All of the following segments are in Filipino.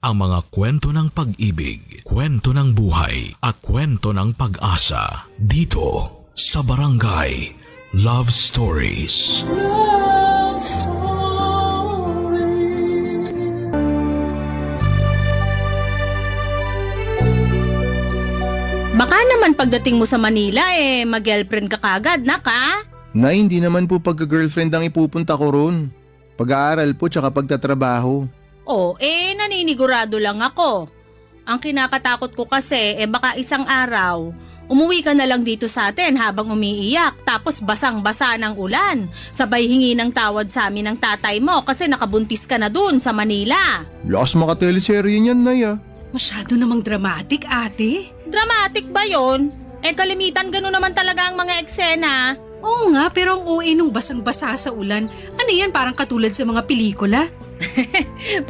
ang mga kwento ng pag-ibig, kwento ng buhay at kwento ng pag-asa dito sa Barangay Love Stories. Love Stories. Baka naman pagdating mo sa Manila mag-girlfriend ka kagad, naka? Nay, hindi naman po pagka-girlfriend ang ipupunta ko ron. Pag-aaral po tsaka pagtatrabaho. Naninigurado lang ako. Ang kinakatakot ko kasi baka isang araw, umuwi ka na lang dito sa atin habang umiiyak tapos basang-basa ng ulan. Sabay hingi ng tawad sa amin ng tatay mo kasi nakabuntis ka na dun sa Manila. Lakas makateleserye niyan, Nay ah. Masyado namang dramatic, ate. Dramatic ba yon? Kalimitan gano'n naman talaga ang mga eksena. Oo nga, pero ang OA nung basang-basa sa ulan, ano yan, parang katulad sa mga pelikula?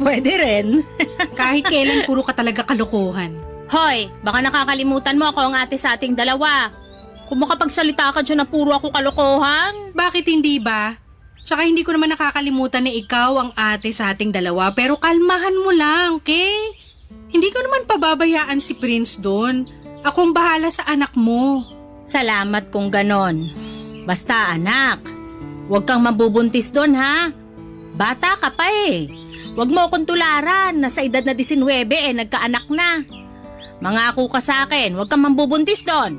Pwede rin. Kahit kailan puro ka talaga kalokohan. Hoy, baka nakakalimutan mo ako ang ate sa ating dalawa. Kung makapagsalita ka dyan na puro ako kalokohan. Bakit hindi ba? Tsaka hindi ko naman nakakalimutan na ikaw ang ate sa ating dalawa, pero kalmahan mo lang, okay? Hindi ko naman pababayaan si Prince doon. Akong bahala sa anak mo. Salamat kung ganon. Basta anak, huwag kang mabubuntis doon ha. Bata ka pa Huwag mo akong tularan na sa edad na 19 nagkaanak na. Mangako ka sa akin, huwag kang mabubuntis doon.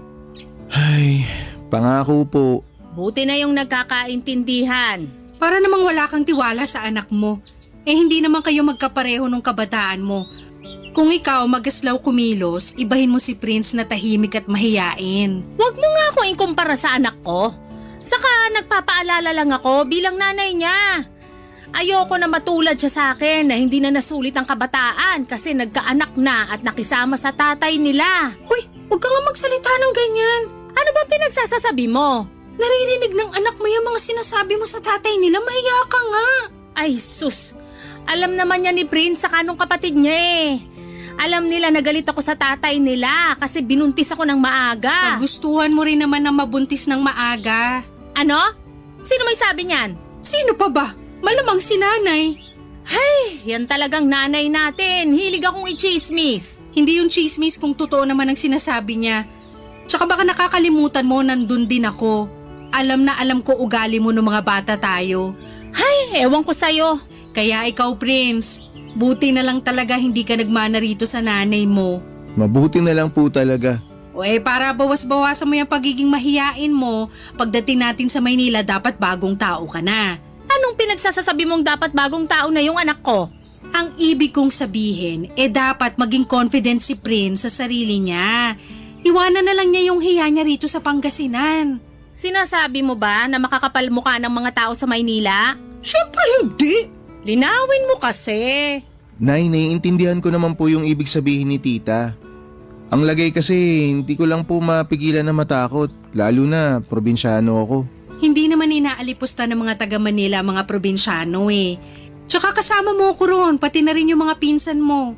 Ay, pangako po. Buti na yung nagkakaintindihan. Para namang wala kang tiwala sa anak mo. Hindi naman kayo magkapareho nung kabataan mo. Kung ikaw magaslaw kumilos, ibahin mo si Prince na tahimik at mahiyain. Huwag mo nga akong ikumpara sa anak ko. Saka nagpapaalala lang ako bilang nanay niya. Ayoko na matulad siya sa akin na hindi na nasulit ang kabataan kasi nagkaanak na at nakisama sa tatay nila. Hoy, huwag ka nga magsalita ng ganyan. Ano ba pinagsasasabi mo? Naririnig ng anak mo yung mga sinasabi mo sa tatay nila, mahiya ka nga. Ay sus, alam naman niya ni Prince sa kanong kapatid niya Alam nila na galit ako sa tatay nila kasi binuntis ako ng maaga. Gustuhan mo rin naman na mabuntis ng maaga. Ano? Sino may sabi niyan? Sino pa ba? Malamang si nanay. Hay, yan talagang nanay natin. Hilig akong i-chismis. Hindi yung chismis kung totoo naman ang sinasabi niya. Tsaka baka nakakalimutan mo nandun din ako. Alam na alam ko ugali mo ng mga bata tayo. Hay, ewan ko sa'yo. Kaya ikaw, Prince, buti na lang talaga hindi ka nagmana rito sa nanay mo. Mabuti na lang po talaga. Para bawas-bawasan mo yung pagiging mahiyain mo, pagdating natin sa Maynila dapat bagong tao ka na. Anong pinagsasasabi mong dapat bagong tao na yung anak ko? Ang ibig kong sabihin, dapat maging confident si Prince sa sarili niya. Iwanan na lang niya yung hiya niya rito sa Pangasinan. Sinasabi mo ba na makakapal mukha ng mga tao sa Maynila? Siyempre hindi! Linawin mo kasi. Nay, naiintindihan ko naman po yung ibig sabihin ni tita. Ang lagay kasi, hindi ko lang po mapigilan na matakot, lalo na probinsyano ako. Hindi naman inaalipusta ng mga taga Manila ang mga probinsyano Tsaka kasama mo ko ron, pati na rin yung mga pinsan mo.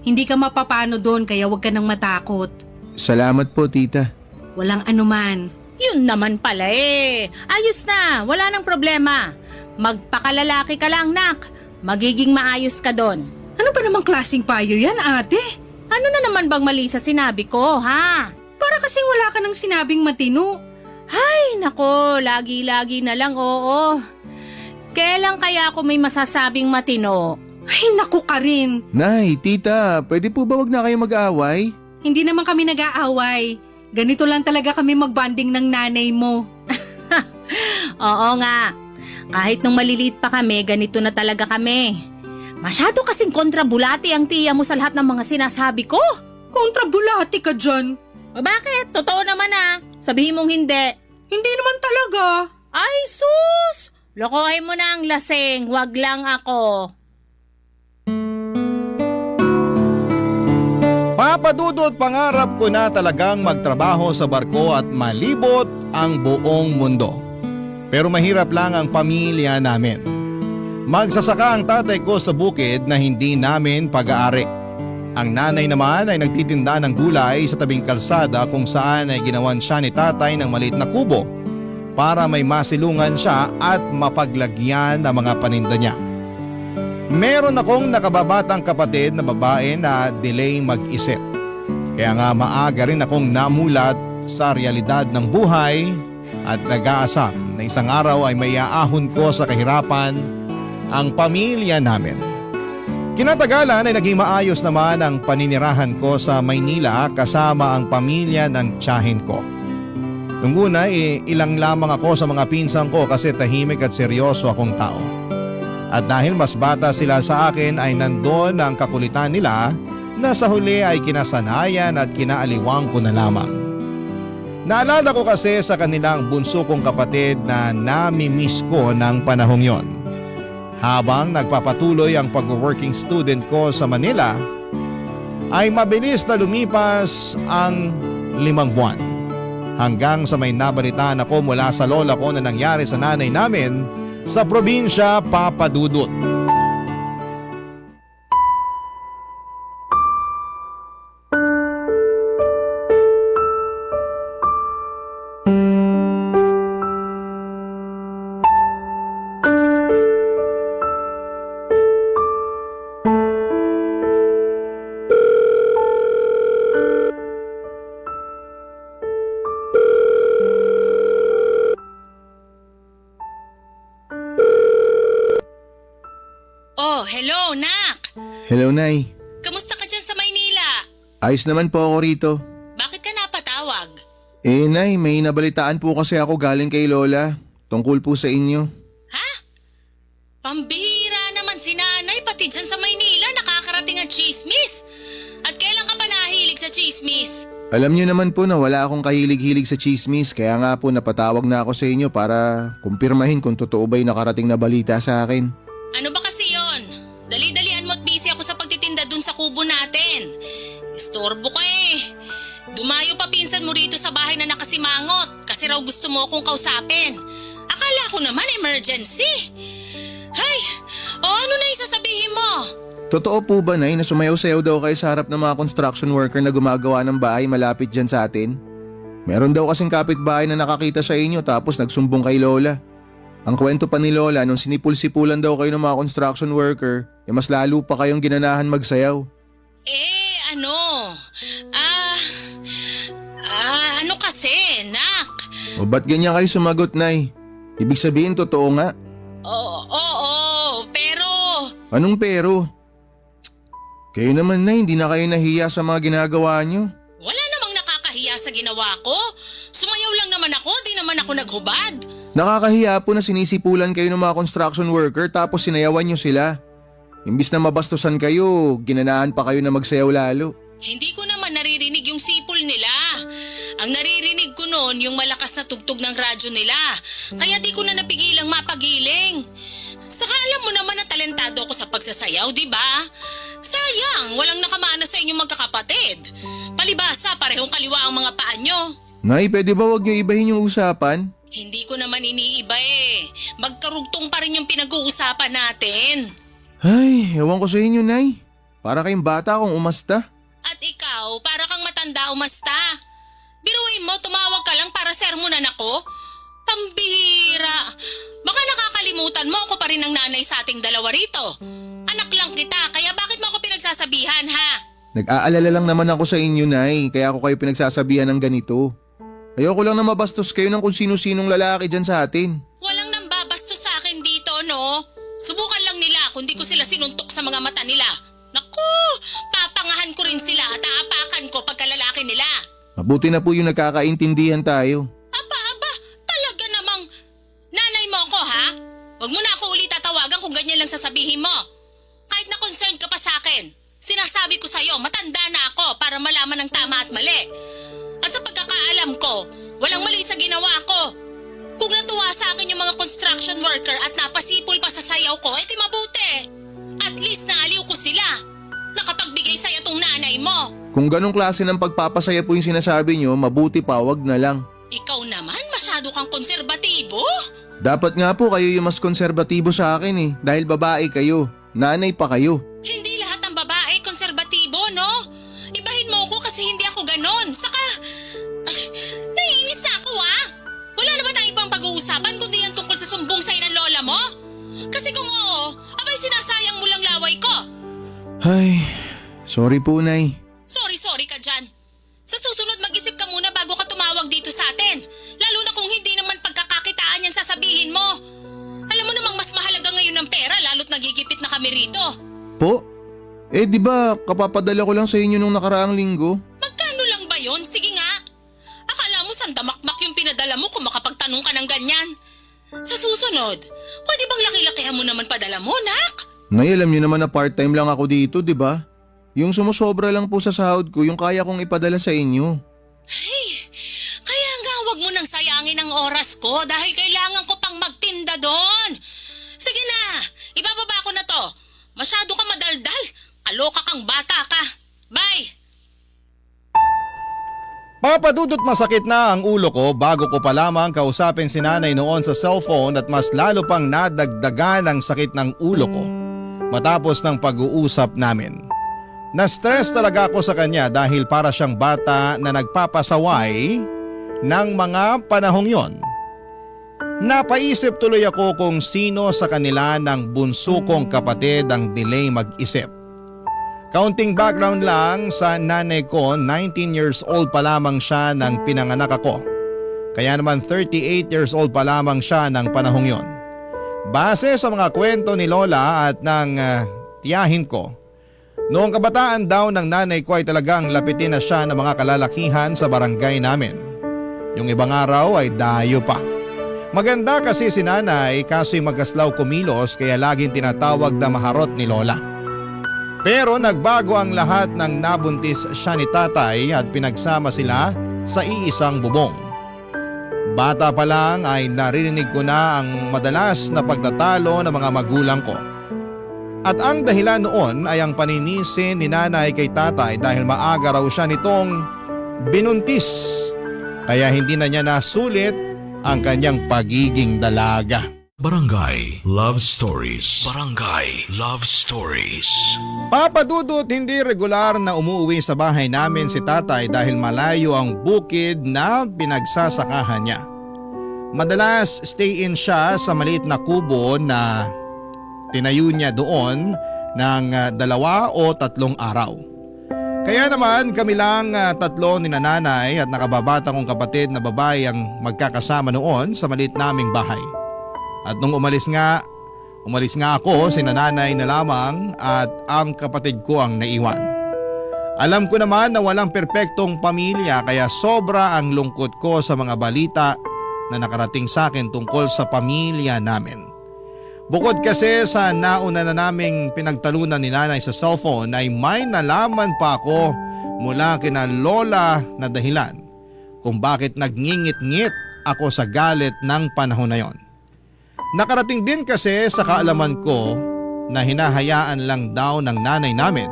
Hindi ka mapapano doon kaya huwag ka nang matakot. Salamat po, tita. Walang anuman. Yun naman pala Ayos na, wala nang problema. Magpakalalaki ka lang, nak. Magiging maayos ka doon. Ano ba namang klaseng payo yan, ate? Ano na naman bang mali sa sinabi ko, ha? Para kasing wala ka nang sinabing matino. Ay, nako, lagi-lagi na lang, oo. Kailan kaya ako may masasabing matino? Ay, naku ka rin. Nay, tita, pwede po ba wag na kayo mag-aaway? Hindi naman kami nag-aaway. Ganito lang talaga kami magbanding ng nanay mo. Oo nga. Kahit nung maliliit pa kami, ganito na talaga kami. Masyado kasing kontrabulati ang tiya mo sa lahat ng mga sinasabi ko. Kontrabulati ka dyan. Bakit? Totoo naman Sabihin mong hindi. Hindi naman talaga. Ay sus! Lokohin mo na ang lasing, wag lang ako. Papadudot pangarap ko na talagang magtrabaho sa barko at malibot ang buong mundo. Pero mahirap lang ang pamilya namin. Magsasaka ang tatay ko sa bukid na hindi namin pag-aari. Ang nanay naman ay nagtitinda ng gulay sa tabing kalsada kung saan ay ginawan siya ni tatay ng maliit na kubo para may masilungan siya at mapaglagyan ng mga paninda niya. Meron akong nakababatang kapatid na babae na delay mag-isip. Kaya nga maaga rin akong namulat sa realidad ng buhay at nag-aasam na isang araw ay maiaahon ko sa kahirapan ang pamilya namin. Kinatagalan ay naging maayos naman ang paninirahan ko sa Maynila kasama ang pamilya ng tiyahin ko. Nung una ilang lamang ako sa mga pinsan ko kasi tahimik at seryoso akong tao. At dahil mas bata sila sa akin ay nandun ang kakulitan nila na sa huli ay kinasanayan at kinaaliwang ko na lamang. Naalala ko kasi sa kanilang bunso kong kapatid na nami-miss ko ng panahong yon. Habang nagpapatuloy ang pag-working student ko sa Manila, ay mabilis na lumipas ang 5 buwan. Hanggang sa may nabalitaan ako mula sa lola ko na nangyari sa nanay namin sa probinsya Papadudut. Oh, hello, Nak! Hello, Nay. Kamusta ka dyan sa Maynila? Ayos naman po ako rito. Bakit ka napatawag? Nay, may nabalitaan po kasi ako galing kay Lola. Tungkol po sa inyo. Ha? Pambihira naman si nanay, pati dyan sa Maynila nakakarating ang chismis. At kailan ka pa nahilig sa chismis? Alam niyo naman po na wala akong kahilig-hilig sa chismis, kaya nga po napatawag na ako sa inyo para kumpirmahin kung totoo ba yung nakarating na balita sa akin. Ano ba kasi yon? Dali-dalian mo at busy ako sa pagtitinda dun sa kubo natin. Istorbo ka eh. Dumayo pa pinsan mo rito sa bahay na nakasimangot kasi raw gusto mo akong kausapin. Akala ko naman emergency. Hay, ano na isasabihin mo? Totoo po ba, Nay, na sumayaw-sayaw daw kayo sa harap ng mga construction worker na gumagawa ng bahay malapit dyan sa atin? Meron daw kasing kapitbahay na nakakita sa inyo tapos nagsumbong kay Lola. Ang kwento pa ni Lola nung sinipul-sipulan daw kayo ng mga construction worker, mas lalo pa kayong ginanahan magsayaw. Ano kasi, Nak? O ba't ganyan kayo sumagot, Nay? Ibig sabihin totoo nga. Oo, pero... Anong pero? Kayo naman, Nay, hindi na kayo nahiya sa mga ginagawa nyo. Wala namang nakakahiya sa ginawa ko. Sumayaw lang naman ako, di naman ako naghubad. Nakakahiya po na sinisipulan kayo ng mga construction worker tapos sinayawan nyo sila. Imbis na mabastusan kayo, ginanahan pa kayo na magsayaw lalo. Hindi ko naman naririnig yung sipol nila. Ang naririnig ko noon yung malakas na tugtog ng radyo nila. Kaya di ko na napigilang mapagiling. Saka alam mo naman na talentado ako sa pagsasayaw, di ba? Sayang, walang nakamana sa inyong magkakapatid. Palibasa, parehong kaliwa ang mga paa nyo. Nay, pwede ba wag nyo ibahin yung usapan? Hindi ko naman iniiba eh. Magkarugtong pa rin yung pinag-uusapan natin. Ay, ewan ko sa inyo, Nay. Para kayong bata kung umasta. At ikaw, para kang matanda umasta. Biruin mo, tumawag ka lang para sermonan ako? Pambihira. Baka nakakalimutan mo ako pa rin ang nanay sa ating dalawa rito. Anak lang kita, kaya bakit mo ako pinagsasabihan, ha? Nag-aalala lang naman ako sa inyo, Nay, kaya ako kayo pinagsasabihan ng ganito. Ayoko lang na mabastos kayo ng kung sino-sinong lalaki dyan sa atin. Walang nambabastos sa akin dito, no? Subukan lang nila kung di ko sila sinuntok sa mga mata nila. Naku, papangahan ko rin sila at aapakan ko pagkalalaki nila. Mabuti na po yung nagkakaintindihan tayo. Aba, talaga namang nanay mo ako, ha? Huwag mo na ako ulit tatawagan kung ganyan lang sasabihin mo. Kahit na concerned ka pa sa akin, sinasabi ko sa'yo, matanda na ako para malaman ang tama at mali. At sa pagkakaalam ko, walang mali sa ginawa ko. Kung natuwa sa akin yung mga construction worker at napasipol pa sa sayaw ko, edi mabuti. At least naaliw ko sila. Nakapagbigay saya tong nanay mo. Kung ganong klase ng pagpapasaya po yung sinasabi nyo, mabuti pa wag na lang. Ikaw naman, masyado kang konserbatibo. Dapat nga po kayo yung mas konserbatibo sa akin dahil babae kayo, nanay pa kayo. Hindi lahat ng babae konserbatibo, no? Ibahin mo ako kasi hindi ako ganon. Saka, naiinis na ako, ha? Wala na ba tayong ibang pag-uusapan kundi yan tungkol sa sumbong sa'yo ng lola mo? Kasi kung oo, abay sinasayang mo lang Ay, sorry po, Nay. Sorry ka dyan. Sa susunod mag-isip ka muna bago ka tumawag dito sa atin. Lalo na kung hindi naman pagkakakitaan yung sasabihin mo. Alam mo namang mas mahalaga ngayon ng pera lalo't nagigipit na kami rito. Po? Di ba kapapadala ko lang sa inyo nung nakaraang linggo? Magkano lang ba yon? Sige nga. Akala mo sandamakmak yung pinadala mo kung makapagtanong ka ng ganyan. Sa susunod, pwede bang laki-lakihan mo naman padala mo, nak? Nay, alam niyo naman na part-time lang ako dito, di ba? Yung sumusobra lang po sa sahod ko, yung kaya kong ipadala sa inyo. Ay, kaya nga wag mo nang sayangin ang oras ko dahil kailangan ko pang magtinda doon. Sige na, ibababa ko na to. Masyado ka madaldal. Kaloka kang bata ka. Bye! Papadudot masakit na ang ulo ko bago ko pa lamang kausapin si nanay noon sa cellphone at mas lalo pang nadagdagan ang sakit ng ulo ko matapos ng pag-uusap namin. Na-stress talaga ako sa kanya dahil para siyang bata na nagpapasaway ng mga panahong yon. Napaisip tuloy ako kung sino sa kanila ng bunso kong kapatid ang delay mag-isip. Kaunting background lang sa nanay ko, 19 years old pa lamang siya nang pinanganak ako. Kaya naman 38 years old pa lamang siya ng panahong yon. Base sa mga kwento ni Lola at ng tiyahin ko, noong kabataan daw ng nanay ko ay talagang lapitin na siya ng mga kalalakihan sa barangay namin. Yung ibang araw ay dayo pa. Maganda kasi si nanay kaso'y magaslaw kumilos kaya laging tinatawag na maharot ni Lola. Pero nagbago ang lahat nang nabuntis siya ni tatay at pinagsama sila sa iisang bubong. Bata pa lang ay naririnig ko na ang madalas na pagtatalo ng mga magulang ko. At ang dahilan noon ay ang paninisi ni nanay kay tatay dahil maaga raw siya nitong binuntis. Kaya hindi na niya nasulit ang kanyang pagiging dalaga. Barangay Love Stories. Barangay Love Stories. Papadudot, hindi regular na umuwi sa bahay namin si tatay dahil malayo ang bukid na pinagsasakahan niya. Madalas stay in siya sa maliit na kubo na tinayo niya doon ng 2 o 3 araw. Kaya naman kami lang 3 ni nanay at nakababata kong kapatid na babae ang magkakasama noon sa maliit naming bahay. At nung umalis nga ako, si nanay na lamang at ang kapatid ko ang naiwan. Alam ko naman na walang perpektong pamilya kaya sobra ang lungkot ko sa mga balita na nakarating sa akin tungkol sa pamilya namin. Bukod kasi sa nauna na naming pinagtalunan ni nanay sa cellphone ay may nalaman pa ako mula kina Lola na dahilan kung bakit nagngingit-ngit ako sa galit ng panahon na yon. Nakarating din kasi sa kaalaman ko na hinahayaan lang daw ng nanay namin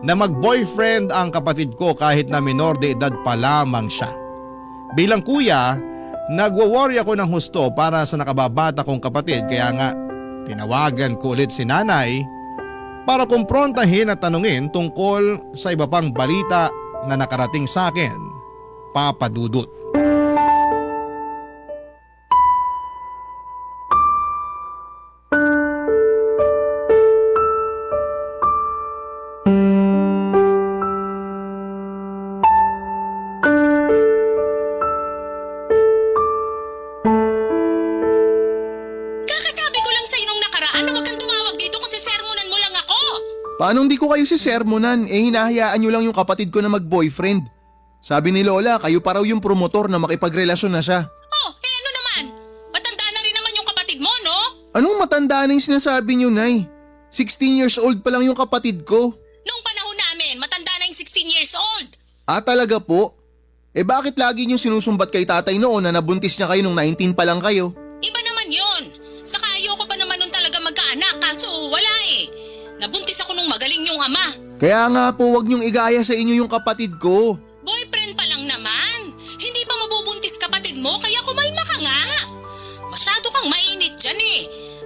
na mag-boyfriend ang kapatid ko kahit na minor de edad pa lamang siya. Bilang kuya, nagwo-worry ako ng husto para sa nakababata kong kapatid kaya nga tinawagan ko ulit si nanay para kumprontahin at tanungin tungkol sa iba pang balita na nakarating sa akin, Papadudot. Paano hindi ko kayo sisermonan? Hinahayaan nyo lang yung kapatid ko na mag-boyfriend. Sabi ni Lola, kayo pa raw yung promotor na makipagrelasyon na siya. Oh, ano naman? Matanda na rin naman yung kapatid mo, no? Anong matanda na yung sinasabi nyo, Nay? 16 years old pa lang yung kapatid ko. Nung panahon namin, matanda na yung 16 years old. Ah, talaga po? Bakit lagi nyo sinusumbat kay tatay noon na nabuntis niya kayo nung 19 pa lang kayo? Iba naman yun. Saka ayoko pa naman nun talaga magkaanak kaso wala eh. Nabuntis ako nung magaling yung ama. Kaya nga po, wag nyong igaya sa inyo yung kapatid ko. Boyfriend pa lang naman. Hindi pa mabubuntis kapatid mo kaya kumalma ka nga. Masyado kang mainit dyan eh.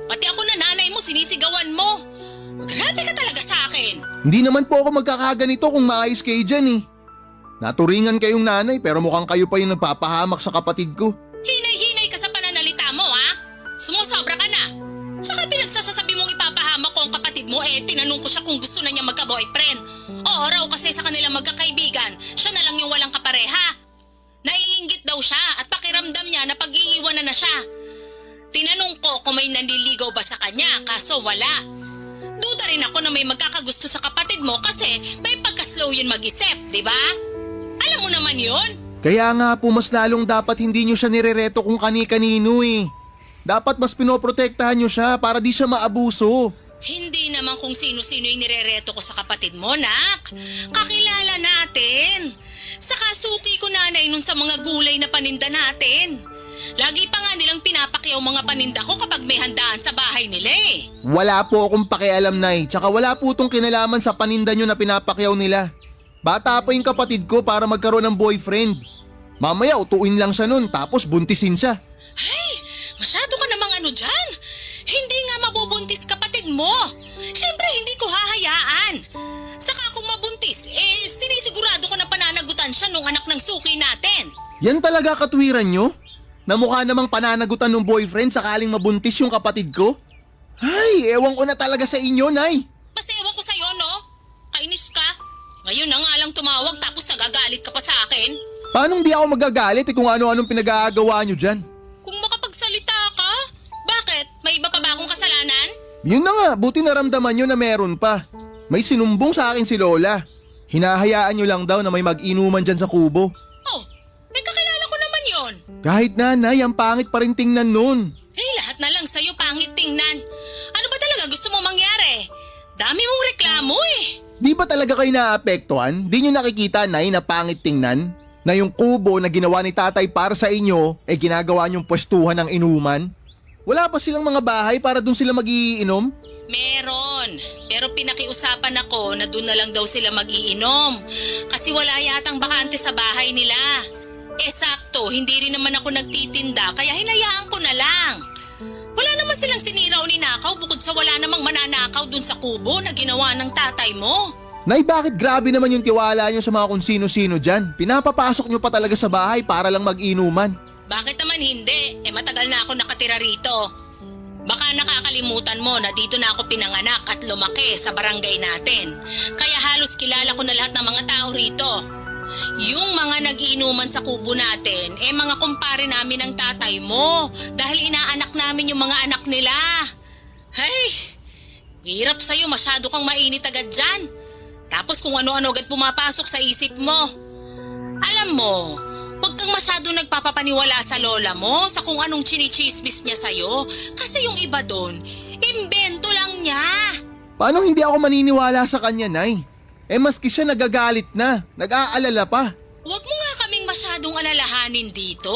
Pati ako na nanay mo sinisigawan mo. Grabe ka talaga sa akin. Hindi naman po ako magkakaganito kung maayos kayo dyan eh. Naturingan kayong nanay pero mukhang kayo pa yung nagpapahamak sa kapatid ko. Hinay-hinay ka sa pananalita mo ha. Sumusobra ka na. Saka pinagsasasabi mong ipapahamak ko ang kapatid mo tinanong ko siya kung gusto na niya magka-boyfriend. Oo raw kasi sa kanilang magkakaibigan, siya na lang yung walang kapareha. Naiinggit daw siya at pakiramdam niya na pag-iiwanan na siya. Tinanong ko kung may nanliligaw ba sa kanya, kaso wala. Duda rin ako na may magkakagusto sa kapatid mo kasi may pagka-slow yun mag-isip, di ba? Alam mo naman yun. Kaya nga po mas lalong dapat hindi nyo siya nirereto kung kani-kanino eh. Dapat mas pinoprotektahan nyo siya para di siya maabuso. Hindi naman kung sino-sino yung nirereto ko sa kapatid mo, nak. Kakilala natin. Saka suki ko nanay nun sa mga gulay na paninda natin. Lagi pa nga nilang pinapakyaw mga paninda ko kapag may handaan sa bahay nila eh. Wala po akong pakialam, Nay. Tsaka wala po itong kinalaman sa paninda nyo na pinapakyaw nila. Bata pa yung kapatid ko para magkaroon ng boyfriend. Mamaya utuin lang siya nun tapos buntisin siya. Ay, masyado ka namang ano dyan. Hindi nga mabubuntis kapatid mo. Siyempre hindi ko hahayaan. Saka kung mabuntis, sinisigurado ko na pananagutan siya nung anak ng suki natin. Yan talaga katwiran nyo? Na mukha namang pananagutan ng boyfriend sakaling mabuntis yung kapatid ko? Ay, ewan ko na talaga sa inyo, Nay. Mas ewan ko sa'yo, no? Kainis ka. Ngayon na nga lang tumawag tapos nagagalit ka pa sa akin. Paano di ako magagalit kung ano-anong pinag-aagawa nyo dyan? Kung makapagsalita ka, bakit? May iba pa ba akong kasalanan? Yun na nga, buti naramdaman nyo na meron pa. May sinumbong sa akin si Lola. Hinahayaan nyo lang daw na may mag-inuman dyan sa kubo. Oh, may kakilala ko naman yon. Kahit nanay, ang pangit pa rin tingnan nun. Lahat na lang sa'yo pangit tingnan. Ano ba talaga gusto mo mangyari? Dami mong reklamo eh. Di ba talaga kayo naapektuhan? Di nyo nakikita, Nay, na pangit tingnan? Na yung kubo na ginawa ni tatay para sa inyo, ginagawa nyong pwestuhan ng inuman? Wala pa silang mga bahay para dun sila magiinom? Meron. Pero pinakiusapan ako na doon na lang daw sila mag-iinom. Kasi wala yatang bakante sa bahay nila. Sakto, hindi rin naman ako nagtitinda kaya hinayaan ko na lang. Wala naman silang sinira o ninakaw bukod sa wala namang mananakaw dun sa kubo na ginawa ng tatay mo. Nay, bakit grabe naman yung tiwala nyo sa mga kung sino-sino dyan? Pinapapasok nyo pa talaga sa bahay para lang mag-inuman. Bakit naman hindi? Matagal na ako nakatira rito. Baka nakakalimutan mo na dito na ako pinanganak at lumaki sa barangay natin. Kaya halos kilala ko na lahat ng mga tao rito. Yung mga nag-inuman sa kubo natin, mga kumpare namin ng tatay mo dahil inaanak namin yung mga anak nila. Hey, hirap sa'yo, masyado kang mainit agad dyan. Tapos kung ano-ano agad pumapasok sa isip mo. Alam mo, huwag kang masyado nagpapapaniwala sa lola mo sa kung anong chinichismis niya sa'yo kasi yung iba doon, imbento lang niya. Paano hindi ako maniniwala sa kanya, Nay? Maski siya nagagalit na, nag-aalala pa. Huwag mo nga kaming masyadong alalahanin dito.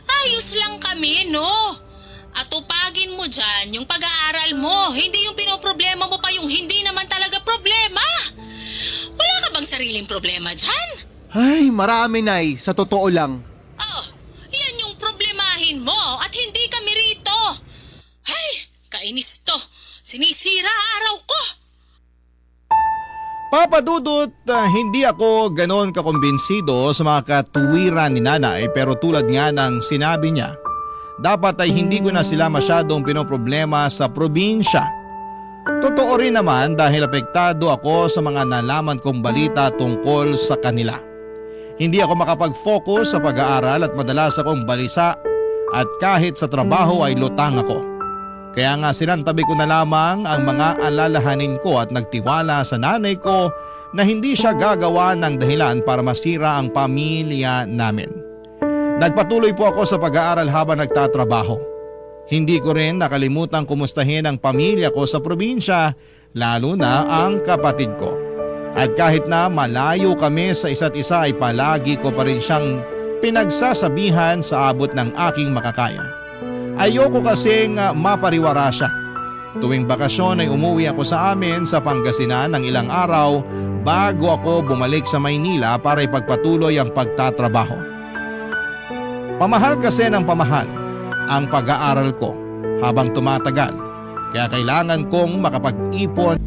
Ayos lang kami, no? At upagin mo dyan yung pag-aaral mo, hindi yung pinoproblema mo pa yung hindi naman talaga problema. Wala ka bang sariling problema dyan? Ay, marami, Nay, sa totoo lang. Oh, yan yung problemahin mo at hindi kami rito. Ay, kainis to. Sinisira araw ko. Papa Dudut, hindi ako ganon kakumbinsido sa mga katuwiran ni nanay pero tulad nga ng sinabi niya, dapat ay hindi ko na sila masyadong pinoproblema sa probinsya. Totoo rin naman dahil apektado ako sa mga nalaman kong balita tungkol sa kanila. Hindi ako makapag-focus sa pag-aaral at madalas akong balisa at kahit sa trabaho ay lutang ako. Kaya nga sinantabi ko na lamang ang mga alalahanin ko at nagtiwala sa nanay ko na hindi siya gagawa ng dahilan para masira ang pamilya namin. Nagpatuloy po ako sa pag-aaral habang nagtatrabaho. Hindi ko rin nakalimutan kumustahin ang pamilya ko sa probinsya, lalo na ang kapatid ko. At kahit na malayo kami sa isa't isa ay palagi ko pa rin siyang pinagsasabihan sa abot ng aking makakaya. Ayoko kasing mapariwara siya. Tuwing bakasyon ay umuwi ako sa amin sa Pangasinan ng ilang araw bago ako bumalik sa Maynila para ipagpatuloy ang pagtatrabaho. Pamahal kasi ng pamahal ang pag-aaral ko habang tumatagal, kaya kailangan kong makapag-ipon.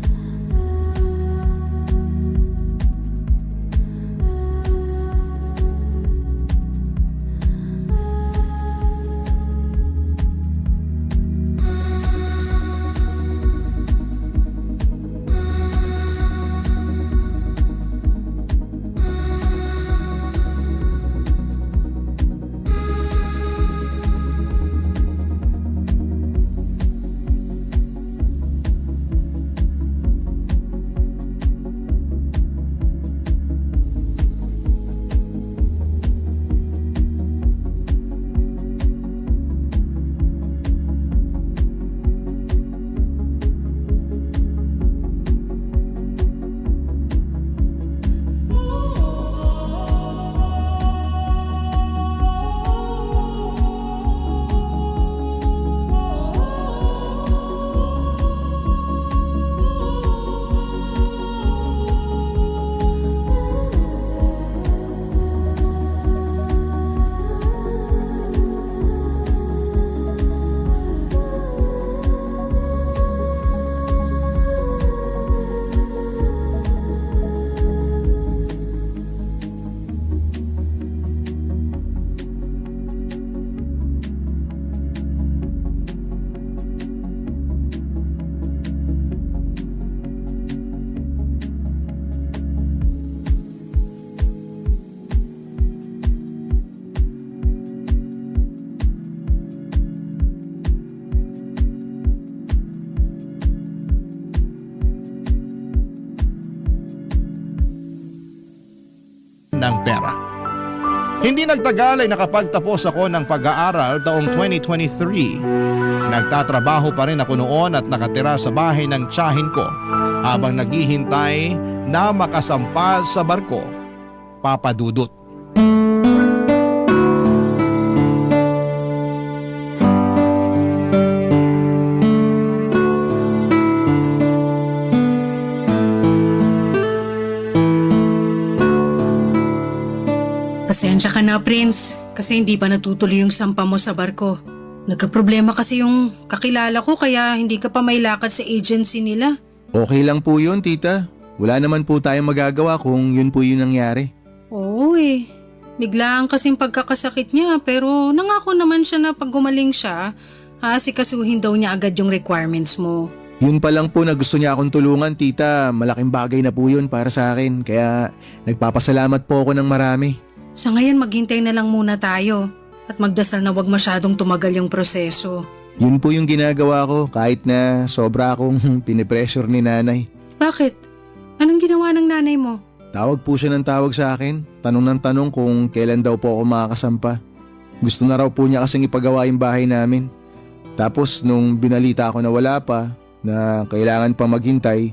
ng pera. Hindi nagtagal ay nakapagtapos ako ng pag-aaral taong 2023. Nagtatrabaho pa rin ako noon at nakatira sa bahay ng tiyahin ko habang naghihintay na makasampa sa barko. Papa Dudut. Pasensya ka na, Prince, kasi hindi pa natutuloy yung sampa mo sa barko. Nagka-problema kasi yung kakilala ko kaya hindi ka pa may lakad sa agency nila. Okay lang po yun, tita. Wala naman po tayong magagawa kung yun po yung nangyari. Oo eh. Biglaan kasing pagkakasakit niya pero nangako naman siya na pag gumaling siya, aasikasuhin daw niya agad yung requirements mo. Yun pa lang po na gusto niya akong tulungan, tita. Malaking bagay na po yun para sa akin. Kaya nagpapasalamat po ako ng marami. Sa ngayon maghintay na lang muna tayo at magdasal na wag masyadong tumagal yung proseso. Yun po yung ginagawa ko kahit na sobra akong pinipressure ni nanay. Bakit? Anong ginawa ng nanay mo? Tawag po siya ng tawag sa akin. Tanong ng tanong kung kailan daw po ako makakasampa. Gusto na raw po niya kasing ipagawa yung bahay namin. Tapos nung binalita ako na wala pa, na kailangan pa maghintay,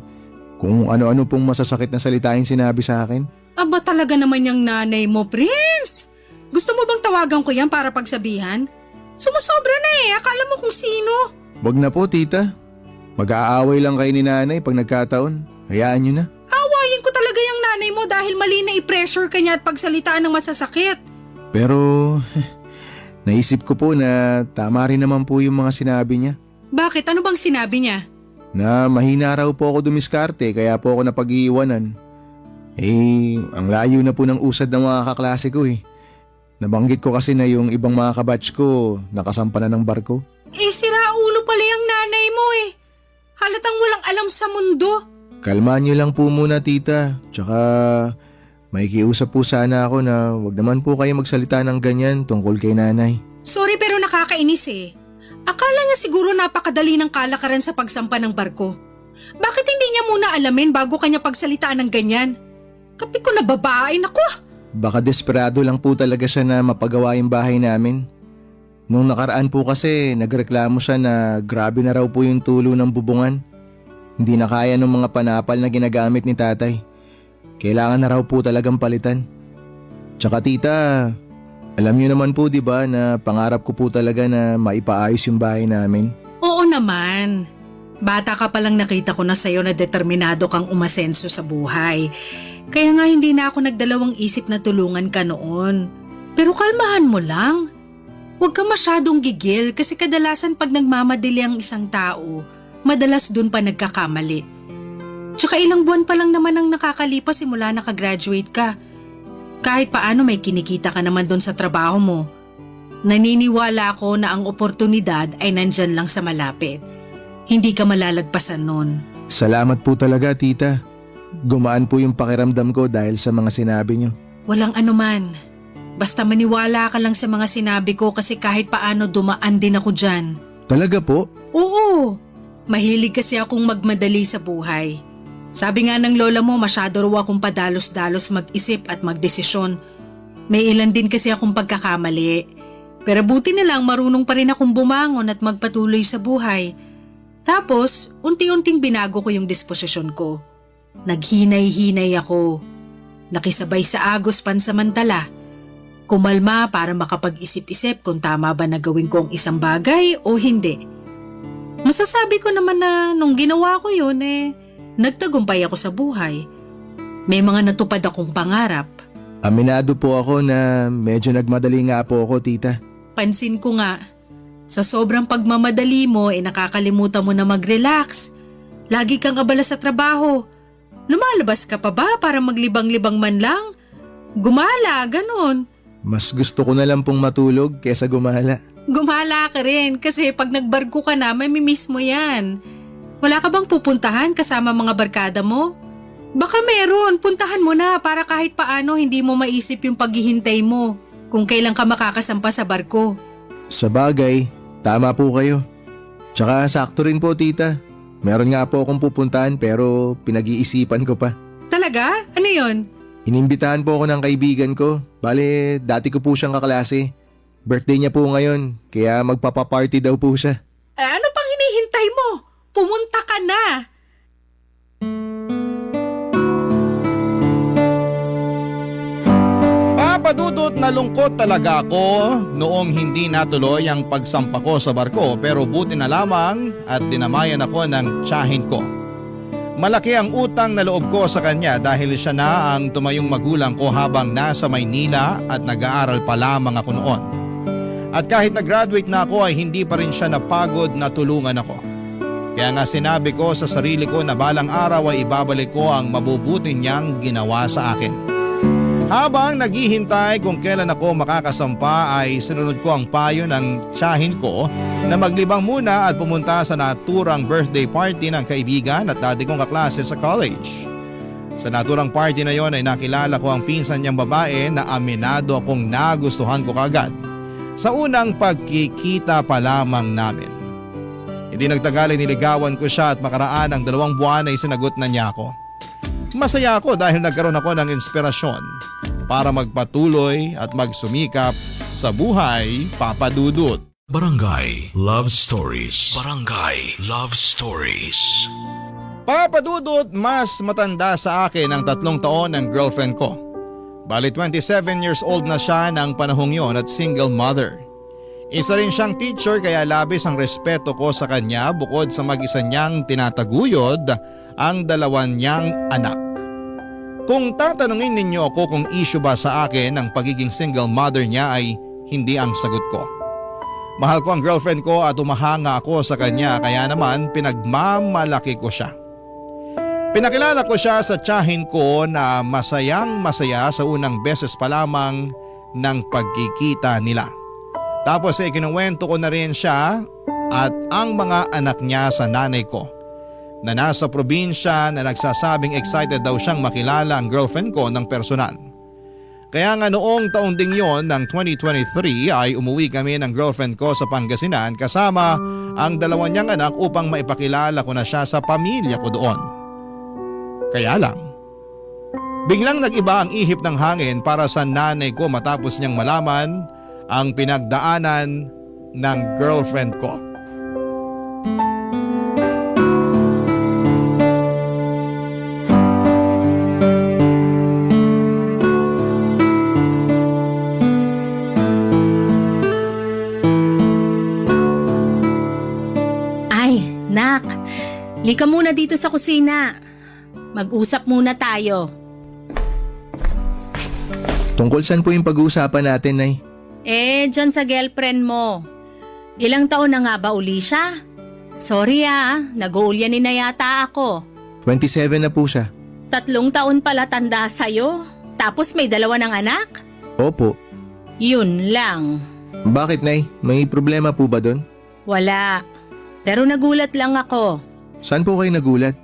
kung ano-ano pong masasakit na salita yung sinabi sa akin. Aba talaga naman yung nanay mo, Prince! Gusto mo bang tawagan ko yan para pagsabihan? Sumusobra na eh, akala mo kung sino. Wag na po, tita. Mag-aaway lang kayo ni nanay pag nagkataon. Hayaan nyo na. Awayin ko talaga yung nanay mo dahil mali na i-pressure ka niya at pagsalitaan ng masasakit. Pero naisip ko po na tama rin naman po yung mga sinabi niya. Bakit? Ano bang sinabi niya? Na mahina raw po ako dumiskarte kaya po ako napag-iiwanan. Ang layo na po ng usad ng mga kaklase ko eh. Nabanggit ko kasi na yung ibang mga kabatch ko nakasampa na ng barko. Sira ulo pala yung nanay mo eh. Halatang walang alam sa mundo. Kalmahan niyo lang po muna, tita. Tsaka may kiusap po sana ako na wag naman po kayo magsalita ng ganyan tungkol kay nanay. Sorry pero nakakainis eh. Akala niya siguro napakadali ng kalakaran sa pagsampa ng barko. Bakit hindi niya muna alamin bago kanya pagsalitaan ng ganyan? Kapi ko na babae, naku! Baka desperado lang po talaga siya na mapagawa yung bahay namin. Nung nakaraan po kasi nagreklamo siya na grabe na raw po yung tulo ng bubungan. Hindi na kaya ng mga panapal na ginagamit ni tatay. Kailangan na raw po talagang palitan. Tsaka tita, alam niyo naman po 'di ba na pangarap ko po talaga na maipaayos yung bahay namin. Oo naman. Bata ka palang nakita ko na sa'yo na determinado kang umasenso sa buhay. Kaya nga hindi na ako nagdalawang isip na tulungan ka noon. Pero kalmahan mo lang. Huwag ka masyadong gigil kasi kadalasan pag nagmamadali ang isang tao, madalas dun pa nagkakamali. Tsaka ilang buwan pa lang naman ang nakakalipas simula nakagraduate ka. Kahit paano may kinikita ka naman dun sa trabaho mo. Naniniwala ako na ang oportunidad ay nandyan lang sa malapit. Hindi ka malalagpasan nun. Salamat po talaga, tita. Gumaan po yung pakiramdam ko dahil sa mga sinabi niyo. Walang anuman. Basta maniwala ka lang sa mga sinabi ko kasi kahit paano dumaan din ako dyan. Talaga po? Oo. Mahilig kasi akong magmadali sa buhay. Sabi nga ng lola mo, masyado raw akong padalos-dalos mag-isip at magdesisyon. May ilan din kasi akong pagkakamali. Pero buti na lang marunong pa rin akong bumangon at magpatuloy sa buhay. Tapos, unti-unting binago ko yung disposisyon ko. Naghinay-hinay ako. Nakisabay sa agos pansamantala. Kumalma para makapag-isip-isip kung tama ba na gawin ko ang isang bagay o hindi. Masasabi ko naman na nung ginawa ko yun nagtagumpay ako sa buhay. May mga natupad akong pangarap. Aminado po ako na medyo nagmadali nga po ako, tita. Pansin ko nga, sa sobrang pagmamadali mo nakakalimutan mo na mag-relax. Lagi kang abala sa trabaho. Lumalabas ka pa ba para maglibang-libang man lang? Gumala, ganon. Mas gusto ko na lang pong matulog kesa gumala. Gumala ka rin kasi pag nagbarko ka na, mamimiss mo yan. Wala ka bang pupuntahan kasama mga barkada mo? Baka meron, puntahan mo na para kahit paano hindi mo maisip yung paghihintay mo kung kailan ka makakasampa sa barko. Sa bagay, tama po kayo. Tsaka sakto rin po, tita. Meron nga po akong pupuntahan pero pinag-iisipan ko pa. Talaga? Ano yon? Inimbitahan po ako ng kaibigan ko. Bale, dati ko po siyang kaklase. Birthday niya po ngayon, kaya magpapaparty daw po siya. Ano pang hinihintay mo? Pumunta ka na. Papadudot na lungkot talaga ako noong hindi natuloy ang pagsampa ko sa barko, pero buti na lamang at dinamayan ako ng tiyahin ko. Malaki ang utang na loob ko sa kanya dahil siya na ang tumayong magulang ko habang nasa Maynila at nag-aaral pa lamang ako noon. At kahit nag-graduate na ako ay hindi pa rin siya napagod na tulungan ako. Kaya nga sinabi ko sa sarili ko na balang araw ay ibabalik ko ang mabubuti niyang ginawa sa akin. Habang naghihintay kung kailan ako makakasampa ay sinunod ko ang payo ng tiyahin ko na maglibang muna at pumunta sa naturang birthday party ng kaibigan at dati kong kaklase sa college. Sa naturang party na yon ay nakilala ko ang pinsan niyang babae na aminado akong nagustuhan ko kagad sa unang pagkikita pa lamang namin. Hindi nagtagal ay niligawan ko siya at makaraan ng 2 buwan ay sinagot na niya ako. Masaya ako dahil nagkaroon ako ng inspirasyon para magpatuloy at magsumikap sa buhay, Papa Dudut. Barangay Love Stories. Barangay Love Stories. Papa Dudut, mas matanda sa akin ang 3 taon ng girlfriend ko. Bali 27 years old na siya ng panahong yon at single mother. Isa rin siyang teacher kaya labis ang respeto ko sa kanya bukod sa mag-isa niyang tinataguyod ang 2 niyang anak. Kung tatanungin ninyo ako kung issue ba sa akin ang pagiging single mother niya ay hindi ang sagot ko. Mahal ko ang girlfriend ko at umahanga ako sa kanya kaya naman pinagmamalaki ko siya. Pinakilala ko siya sa tiyahin ko na masayang masaya sa unang beses pa lamang ng pagkikita nila. Tapos kinuwento ko na rin siya at ang mga anak niya sa nanay ko na nasa probinsya na nagsasabing excited daw siyang makilala ang girlfriend ko ng personal. Kaya nga noong taon ding yon ng 2023 ay umuwi kami ng girlfriend ko sa Pangasinan kasama ang 2 niyang anak upang maipakilala ko na siya sa pamilya ko doon. Kaya lang, biglang nag-iba ang ihip ng hangin para sa nanay ko matapos niyang malaman ang pinagdaanan ng girlfriend ko. Lika muna dito sa kusina. Mag-usap muna tayo. Tungkol saan po yung pag-uusapan natin, Nay? Dyan sa girlfriend mo. Ilang taon na nga ba uli siya? Sorry nag-uulyanin na yata ako. 27 na po siya. 3 taon pala tanda sa'yo. Tapos may 2 ng anak? Opo. Yun lang. Bakit, Nay? May problema po ba doon? Wala. Pero nagulat lang ako. Saan po kayo nagulat?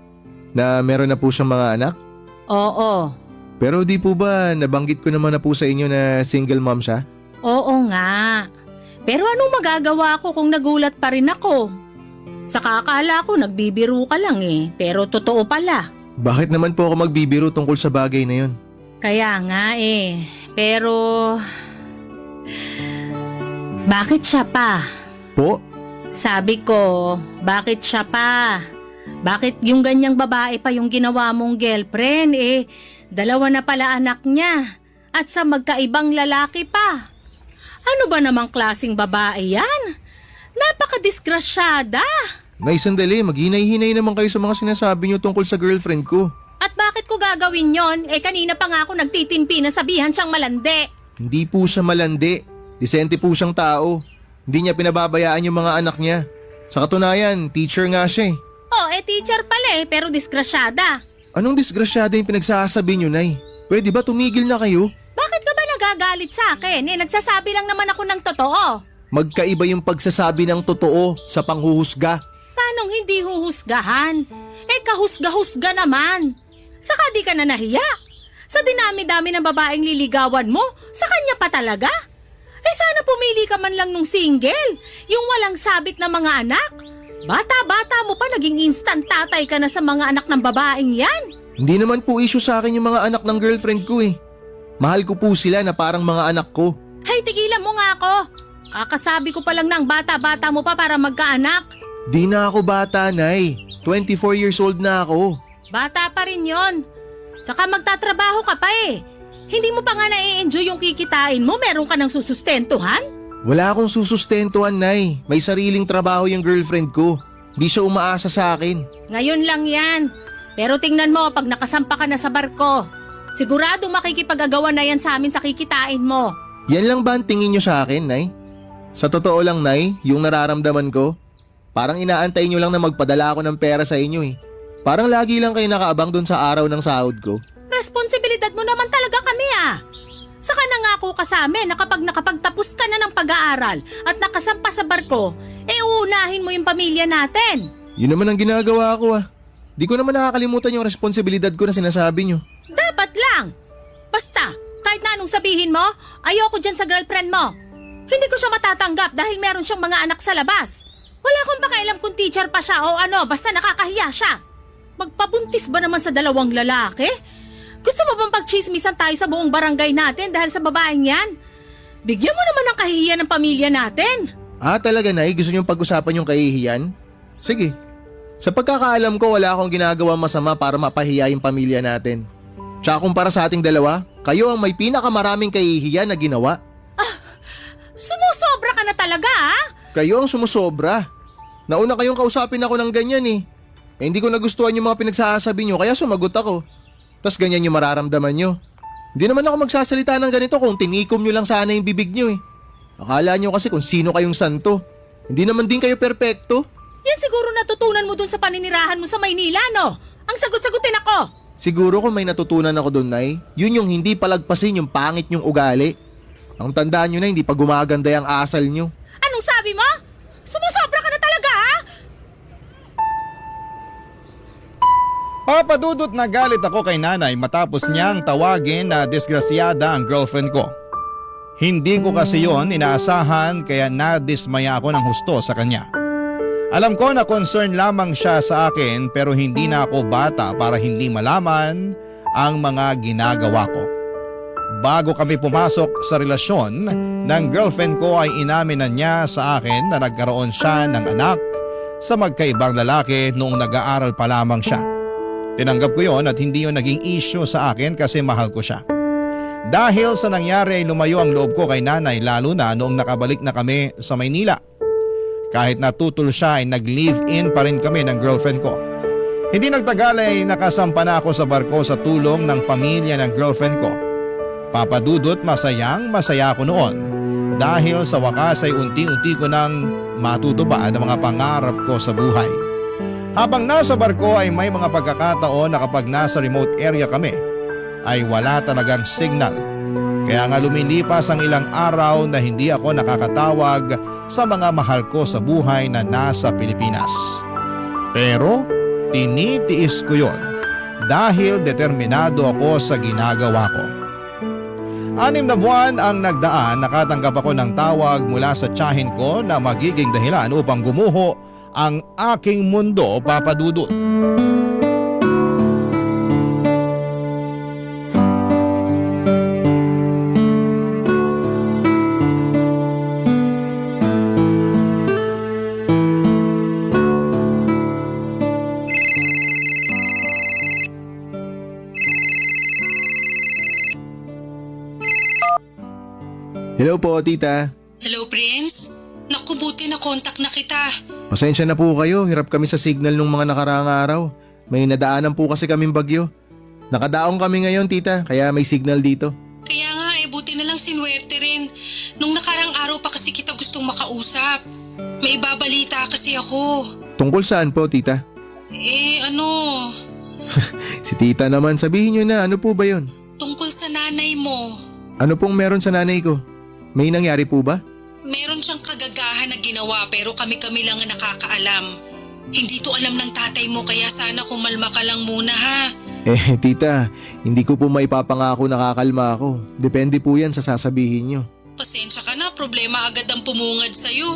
Na meron na po siyang mga anak? Oo. Pero di po ba nabanggit ko naman na po sa inyo na single mom siya? Oo nga. Pero anong magagawa ko kung nagulat pa rin ako? Sa kakala ko nagbibiro ka lang pero totoo pala. Bakit naman po ako magbibiro tungkol sa bagay na yun? Kaya nga pero... Bakit siya pa? Po? Sabi ko, bakit siya pa? Bakit yung ganyang babae pa yung ginawa mong girlfriend 2 na pala anak niya at sa magkaibang lalaki pa? Ano ba namang klaseng babae yan? Napakadisgrasyada! Nay, sandali, maghinay-hinay naman kayo sa mga sinasabi niyo tungkol sa girlfriend ko. At bakit ko gagawin yon? Kanina pa nga ako nagtitimpi na sabihan siyang malandi. Hindi po siya malandi. Disente po siyang tao. Hindi niya pinababayaan yung mga anak niya. Sa katunayan, teacher nga siya Teacher pala pero disgrasyada. Anong disgrasyada yung pinagsasabi niyo, Nay? Pwede ba tumigil na kayo? Bakit ka ba nagagalit sa akin? Nagsasabi lang naman ako ng totoo. Magkaiba yung pagsasabi ng totoo sa panghuhusga. Paanong hindi huhusgahan? Kahusga-husga naman. Saka di ka na nahiya. Sa dinami-dami ng babaeng liligawan mo, sa kanya pa talaga? Sana pumili ka man lang nung single, yung walang sabit na mga anak. Bata-bata mo pa naging instant tatay ka na sa mga anak ng babaeng yan. Hindi naman po issue sa akin yung mga anak ng girlfriend ko eh. Mahal ko po sila na parang mga anak ko. Hay, tigilan mo nga ako. Kakasabi ko pa lang ng bata-bata mo pa para magkaanak. Di na ako bata, Nay. 24 years old na ako. Bata pa rin yon. Saka magtatrabaho ka pa eh. Hindi mo pa nga na-enjoy yung kikitain mo, meron ka ng susustentuhan? Wala akong susustentuhan, Nay. May sariling trabaho yung girlfriend ko. Di siya umaasa sa akin. Ngayon lang yan. Pero tingnan mo pag nakasampa ka na sa barko. Sigurado makikipag-agawan na yan sa amin sa kikitain mo. Yan lang ba ang tingin nyo sa akin, Nay? Sa totoo lang, Nay, yung nararamdaman ko, parang inaantay nyo lang na magpadala ako ng pera sa inyo eh. Parang lagi lang kayo nakaabang dun sa araw ng sahod ko. Responsibilidad mo naman talaga kami ah. Saka nangako ka sa amin na kapag nakapagtapos ka na ng pag-aaral at nakasampa sa barko, uunahin mo yung pamilya natin. Yun naman ang ginagawa ko ah. Di ko naman nakakalimutan yung responsibilidad ko na sinasabi nyo. Dapat lang. Basta, kahit na anong sabihin mo, ayoko dyan sa girlfriend mo. Hindi ko siya matatanggap dahil meron siyang mga anak sa labas. Wala akong pakialam kung teacher pa siya o ano, basta nakakahiya siya. Magpabuntis ba naman sa dalawang lalaki? Gusto mo bang pagchismisan tayo sa buong barangay natin dahil sa babaeng yan? Bigyan mo naman ng kahihiyan ng pamilya natin. Ah, talaga, Nay? Gusto nyo pag-usapan yung kahihiyan? Sige. Sa pagkakaalam ko, wala akong ginagawa masama para mapahiya yung pamilya natin. Tsaka kumpara sa ating dalawa, kayo ang may pinakamaraming kahihiyan na ginawa. Sumusobra ka na talaga ha? Kayo ang sumusobra. Nauna kayong kausapin ako ng ganyan eh. Hindi ko nagustuhan yung mga pinagsasabi nyo kaya sumagot ako. Tas ganyan yung mararamdaman nyo. Hindi naman ako magsasalita ng ganito kung tinikom nyo lang sana yung bibig nyo eh. Akala nyo kasi kung sino kayong santo. Hindi naman din kayo perpekto. Yan siguro natutunan mo dun sa paninirahan mo sa Maynila, no? Ang sagot-sagutin ako! Siguro kung may natutunan ako doon, Nay, yun yung hindi palagpasin yung pangit yung ugali. Ang tandaan nyo na hindi pa gumaganda yung asal nyo. Anong sabi mo? Sumusobra ka na talaga, ha? Papadudot na galit ako kay nanay matapos niyang tawagin na disgrasyada ang girlfriend ko. Hindi ko kasi yon inaasahan kaya nadismaya ako ng husto sa kanya. Alam ko na concern lamang siya sa akin pero hindi na ako bata para hindi malaman ang mga ginagawa ko. Bago kami pumasok sa relasyon ng girlfriend ko ay inamin na niya sa akin na nagkaroon siya ng anak sa magkaibang lalaki noong nag-aaral pa lamang siya. Tinanggap ko yon at hindi yon naging issue sa akin kasi mahal ko siya. Dahil sa nangyari ay lumayo ang loob ko kay nanay lalo na noong nakabalik na kami sa Maynila. Kahit natutol siya ay nag-live-in pa rin kami ng girlfriend ko. Hindi nagtagal ay nakasampa na ako sa barko sa tulong ng pamilya ng girlfriend ko. Papadudot masayang masaya ako noon dahil sa wakas ay unti-unti ko nang matutupad ang mga pangarap ko sa buhay. Habang nasa barko ay may mga pagkakataon na kapag nasa remote area kami ay wala talagang signal. Kaya nga lumilipas ang ilang araw na hindi ako nakakatawag sa mga mahal ko sa buhay na nasa Pilipinas. Pero tinitiis ko yon dahil determinado ako sa ginagawa ko. 6 na buwan ang nagdaan, nakatanggap ako ng tawag mula sa tiyahin ko na magiging dahilan upang gumuho ang aking mundo, papadudot. Hello po, tita. Hello, Prince? Naku, buti na kontak na kita. Pasensya na po kayo, hirap kami sa signal nung mga nakaraang araw. May nadaanan po kasi kaming bagyo. Nakadaong kami ngayon, tita, kaya may signal dito. Kaya nga buti na lang sinwerte rin. Nung nakarang araw pa kasi kita gustong makausap. May ibabalita kasi ako. Tungkol saan po, tita? Si tita naman, sabihin nyo na, ano po ba yun? Tungkol sa nanay mo. Ano pong meron sa nanay ko? May nangyari po ba? Meron siyang kagagahan na ginawa pero kami-kami lang ang nakakaalam. Hindi to alam ng tatay mo kaya sana kumalma ka lang muna ha. Tita, hindi ko po maipapangako nakakalma ako. Depende po yan sa sasabihin nyo. Pasensya ka na, problema agad ang pumungad sa'yo.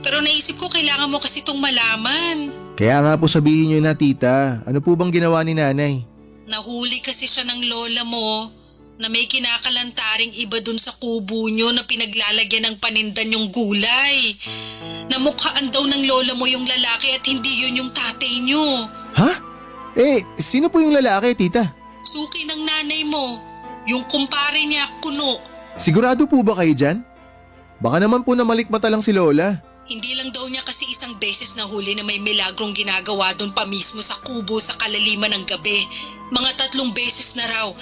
Pero naisip ko kailangan mo kasi itong malaman. Kaya nga po sabihin nyo na, tita, ano po bang ginawa ni nanay? Nahuli kasi siya ng lola mo na may kinakalantaring iba dun sa kubo nyo na pinaglalagyan ng panindan yung gulay. Namukhaan daw ng lola mo yung lalaki at hindi yun yung tatay nyo. Ha? Sino po yung lalaki, tita? Suki ng nanay mo, yung kumpare niya, Kuno. Sigurado po ba kayo dyan? Baka naman po namalikmata lang si Lola. Hindi lang daw niya kasi isang beses nahuli na may milagrong ginagawa doon pa mismo sa kubo sa kalaliman ng gabi. Mga 3 beses na raw.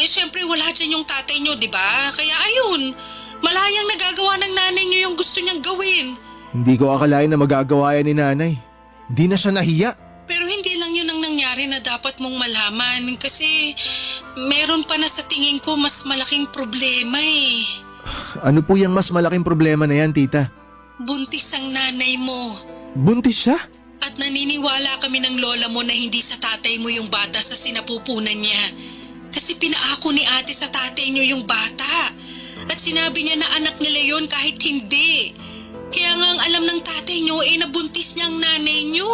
Syempre wala dyan yung tatay niyo, di ba? Kaya ayun, malayang nagagawa ng nanay niyo yung gusto niyang gawin. Hindi ko akalain na magagawa yan ni nanay. Hindi na siya nahiya. Pero hindi lang yun ang nangyari na dapat mong malaman kasi meron pa na sa tingin ko mas malaking problema eh. Ano po yung mas malaking problema na yan, tita? Buntis ang nanay mo. Buntis siya? At naniniwala kami ng lola mo na hindi sa tatay mo yung bata sa sinapupunan niya. Kasi pinaako ni ate sa tatay niyo yung bata. At sinabi niya na anak nila yon kahit hindi. Kaya nga ang alam ng tatay niyo nabuntis niya ang nanay niyo.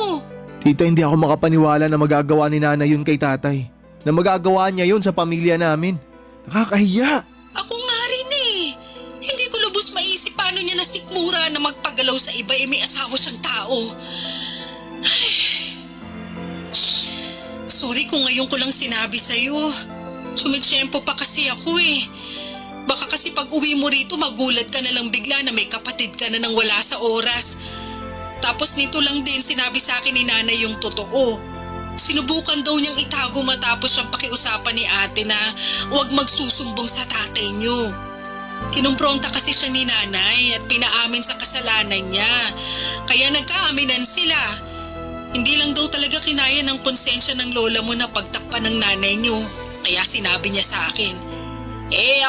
Tita, hindi ako makapaniwala na magagawa ni nanay yun kay tatay. Na magagawa niya yun sa pamilya namin. Nakakahiya. Ako nga rin eh. Hindi ko lubos maisip paano niya nasikmura na magpagalaw sa iba may asawa siyang tao. Sorry kung ngayon ko lang sinabi sa'yo. Sumitsyempo pa kasi ako eh. Baka kasi pag uwi mo rito magulat ka na lang bigla na may kapatid ka na nang wala sa oras. Tapos nito lang din sinabi sa akin ni nanay yung totoo. Sinubukan daw niyang itago matapos siyang pakiusapan ni ate na huwag magsusumbong sa tatay niyo. Kinumpronta kasi siya ni nanay at pinaamin sa kasalanan niya. Kaya nagkaaminan sila. Hindi lang daw talaga kinaya ng konsensya ng lola mo na pagtakpan ng nanay niyo. Kaya sinabi niya sa akin.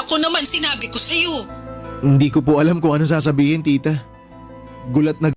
Ako naman sinabi ko sa'yo. Hindi ko po alam kung ano sasabihin, tita. Gulat na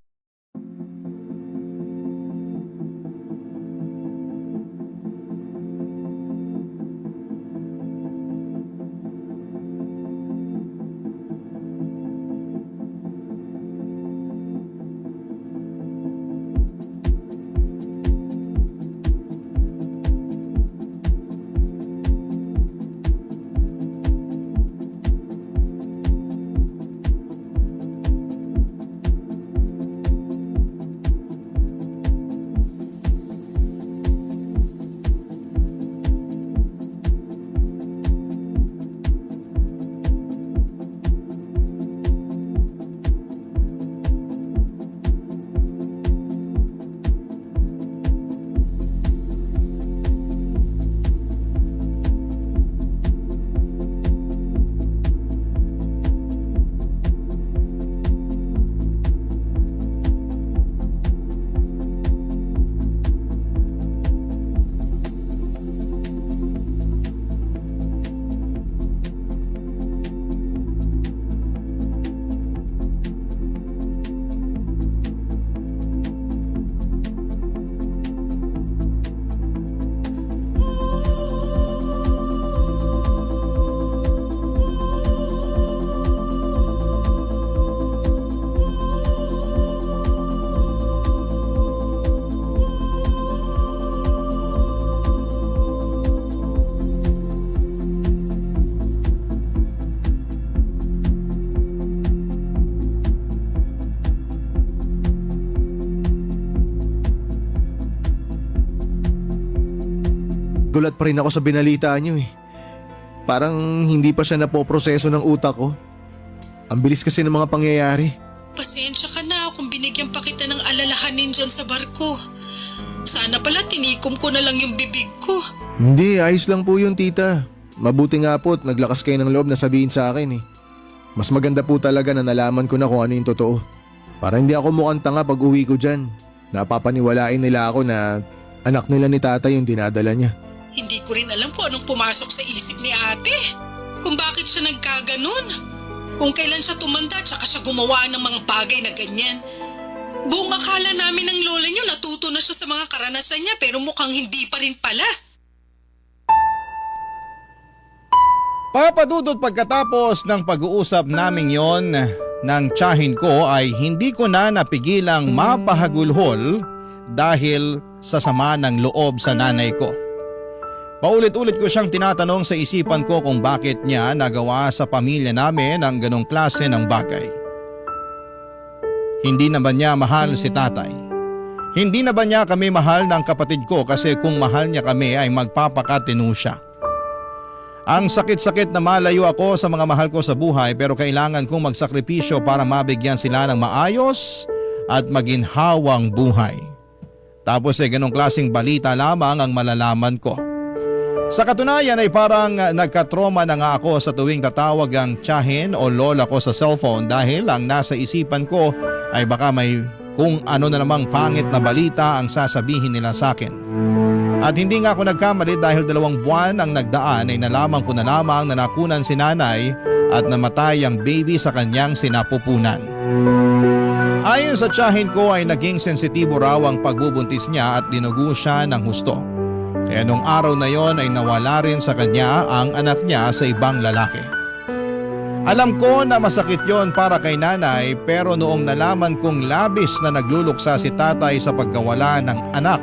gulat pa rin ako sa binalita niyo eh. Parang hindi pa siya napoproseso ng utak ko. Ang bilis kasi ng mga pangyayari. Pasensya ka na kung binigyan pa kita ng alalahanin dyan sa barko. Sana pala tinikom ko na lang yung bibig ko. Hindi, ayos lang po yun, tita. Mabuti nga po at naglakas kayo ng loob na sabihin sa akin eh. Mas maganda po talaga na nalaman ko na kung ano yung totoo. Para hindi ako mukhang tanga pag uwi ko dyan. Napapaniwalain nila ako na anak nila ni tatay yung dinadala niya. Hindi ko rin alam kung anong pumasok sa isip ni ate. Kung bakit siya nagkaganon. Kung kailan siya tumanda tsaka siya gumawa ng mga bagay na ganyan. Buong akala namin ng lola niyo natuto na siya sa mga karanasan niya pero mukhang hindi pa rin pala. Papadudot pagkatapos ng pag-uusap naming yon ng tiyahin ko ay hindi ko na napigilang mapahagulhol dahil sa sama ng loob sa nanay ko. Paulit-ulit ko siyang tinatanong sa isipan ko kung bakit niya nagawa sa pamilya namin ang ganong klase ng bagay. Hindi na ba niya mahal si tatay? Hindi na ba niya kami mahal ng kapatid ko kasi kung mahal niya kami ay magpapakatino siya? Ang sakit-sakit na malayo ako sa mga mahal ko sa buhay pero kailangan kong magsakripisyo para mabigyan sila ng maayos at maginhawang buhay. Tapos ganong klaseng balita lamang ang malalaman ko. Sa katunayan ay parang nagkatroma na nga ako sa tuwing tatawag ang tiyahin o lola ko sa cellphone dahil ang nasa isipan ko ay baka may kung ano na namang pangit na balita ang sasabihin nila sa akin. At hindi nga ako nagkamali dahil 2 buwan ang nagdaan ay nalaman ko na lamang na nakunan si nanay at namatay ang baby sa kanyang sinapupunan. Ayon sa tiyahin ko ay naging sensitibo raw ang pagbubuntis niya at dinugo siya ng husto. Kaya nung araw na yon ay nawala rin sa kanya ang anak niya sa ibang lalaki. Alam ko na masakit yon para kay nanay pero noong nalaman kong labis na nagluluksa si tatay sa pagkawala ng anak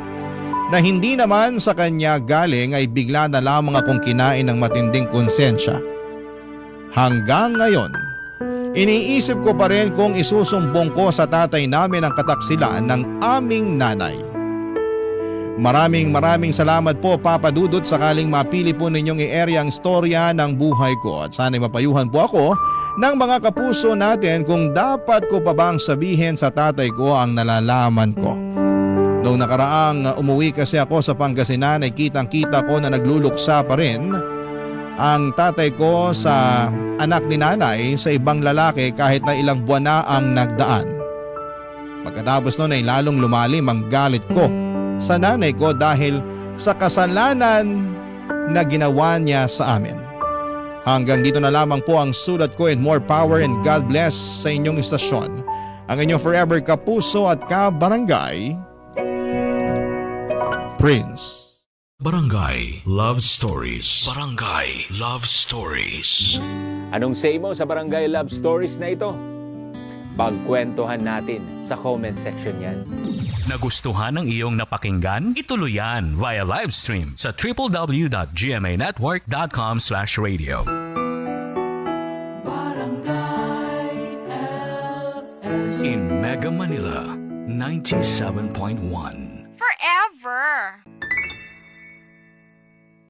na hindi naman sa kanya galing ay bigla na lamang akong kinain ng matinding konsensya. Hanggang ngayon, iniisip ko pa rin kung isusumbong ko sa tatay namin ang kataksilan ng aming nanay. Maraming salamat po Papa Dudut sakaling mapili po ninyong i-area ang storya ng buhay ko at sana'y mapayuhan po ako ng mga kapuso natin kung dapat ko pa bang sabihin sa tatay ko ang nalalaman ko. Noong nakaraang umuwi kasi ako sa Pangasinan ay kitang-kita ko na nagluluksa pa rin ang tatay ko sa anak ni nanay sa ibang lalaki kahit na ilang buwan na ang nagdaan. Pagkatapos noon ay lalong lumalim ang galit ko sa nanay ko dahil sa kasalanan na ginawa niya sa amin. Hanggang dito na lamang po ang sulat ko and more power and God bless sa inyong istasyon. Ang inyong forever kapuso at kabarangay, Prince. Barangay Love Stories. Barangay Love Stories. Anong say mo sa Barangay Love Stories na ito? Pagkwentuhan natin sa comment section yan. Nagustuhan ng iyong napakinggan? Ituloy yan via live stream sa www.gmanetwork.com/radio. In Mega Manila, 97.1. Forever.